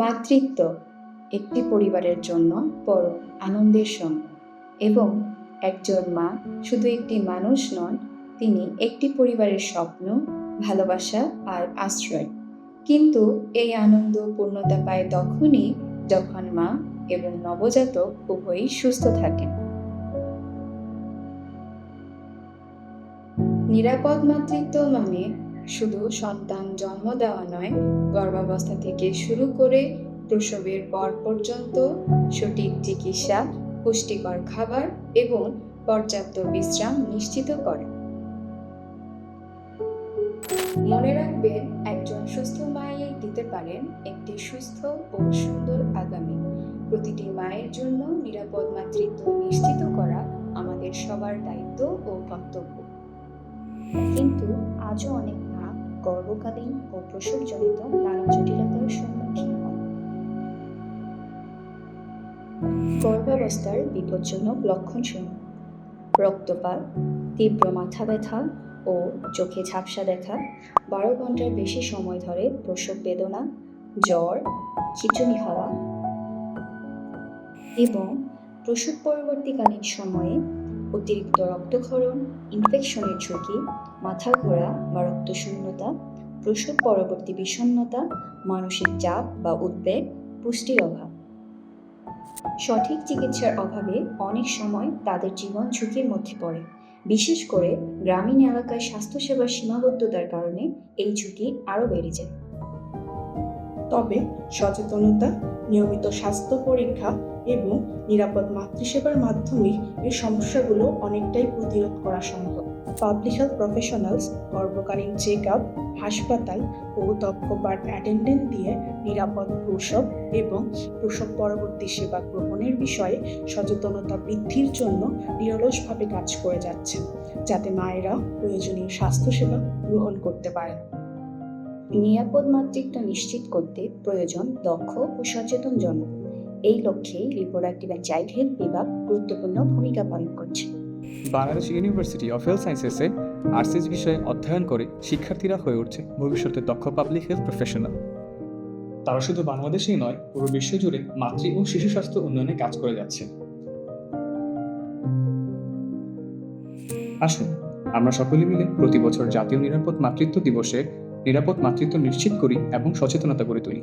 মাতৃত্ব একটি পরিবারের জন্য বড় আনন্দের সময় এবং একজন মা শুধু একটি মানুষ নন, তিনি একটি পরিবারের স্বপ্ন, ভালোবাসা আর আশ্রয়। কিন্তু এই আনন্দ পূর্ণতা পায় তখনই যখন মা এবং নবজাতক উভয়ই সুস্থ থাকেন। নিরাপদ মাতৃত্ব মানে শুধু সন্তান জন্ম দেওয়া নয়, গর্ভাবস্থা থেকে শুরু করে প্রসবের পর পর্যন্ত সঠিক চিকিৎসা, পুষ্টিকর খাবার এবং পর্যাপ্ত বিশ্রাম নিশ্চিত করে। মনে রাখবেন, একজন সুস্থ মাই দিতে পারেন একটি সুস্থ ও সুন্দর আগামী। প্রতিটি মায়ের জন্য নিরাপদ মাতৃত্ব নিশ্চিত করা আমাদের সবার দায়িত্ব ও কর্তব্য। কিন্তু আজও অনেক মা গর্ভকালীন ও প্রসবজনিত নানা জটিলতার সম্মুখীন হন। গর্ভাবস্থার বিপজ্জনক লক্ষণসমূহ: রক্তপাত, তীব্র মাথা ব্যথা ও চোখে ঝাপসা দেখা, 12 ঘন্টার বেশি সময় ধরে প্রসব বেদনা, জ্বর, খিঁচুনি হওয়া এবং প্রসব পরবর্তীকালীন সময়ে অতিরিক্ত রক্তক্ষরণ, ইনফেকশনের ঝুঁকি, মাথা ঘোরা বা রক্তশূন্যতা, প্রসব পরবর্তী বিষণ্ণতা, মানসিক চাপ বা উদ্বেগ, পুষ্টির অভাব। সঠিক চিকিৎসার অভাবে অনেক সময় তাদের জীবন ঝুঁকির মধ্যে পড়ে। বিশেষ করে গ্রামীণ এলাকায় স্বাস্থ্যসেবার সীমাবদ্ধতার কারণে এই ঝুঁকি আরও বেড়ে যায়। তবে সচেতনতা, নিয়মিত স্বাস্থ্য পরীক্ষা এবং নিরাপদ মাতৃসেবার মাধ্যমে এই সমস্যাগুলো অনেকটাই প্রতিরোধ করা সম্ভব। পাবলিক হেলথ প্রফেশনালস গর্ভকালীন চেক আপ, হাসপাতাল ও দক্ষ বার্থ অ্যাটেন্ডেন্ট দিয়ে নিরাপদ প্রসব এবং প্রসব পরবর্তী সেবা গ্রহণের বিষয়ে সচেতনতা বৃদ্ধির জন্য নিরলসভাবে কাজ করে যাচ্ছে, যাতে মায়েরা প্রয়োজনীয় স্বাস্থ্যসেবা গ্রহণ করতে পারে। নিরাপদ মাতৃত্ব নিশ্চিত করতে প্রয়োজন দক্ষ ও সচেতন জনগণ। এই লক্ষ্যে রিপ্রোডাক্টিভ অ্যান্ড চাইল্ড হেলথ বিভাগ গুরুত্বপূর্ণ ভূমিকা পালন করছে। বাংলাদেশ ইউনিভার্সিটি অফ হেলথ সায়েন্সেসে আরসিএস বিষয়ে অধ্যয়ন করে শিক্ষার্থীরা হয়ে উঠছে ভবিষ্যতে দক্ষ পাবলিক হেলথ প্রফেশনাল। তারা শুধু বাংলাদেশেই নয়, পুরো বিশ্ব জুড়ে মাতৃ ও শিশু স্বাস্থ্য উন্নয়নে কাজ করে যাচ্ছে। আসুন আমরা সকলে মিলে প্রতি বছর জাতীয় নিরাপদ মাতৃত্ব দিবসে নিরাপদ মাতৃত্ব নিশ্চিত করি এবং সচেতনতা গড়ে তুলি।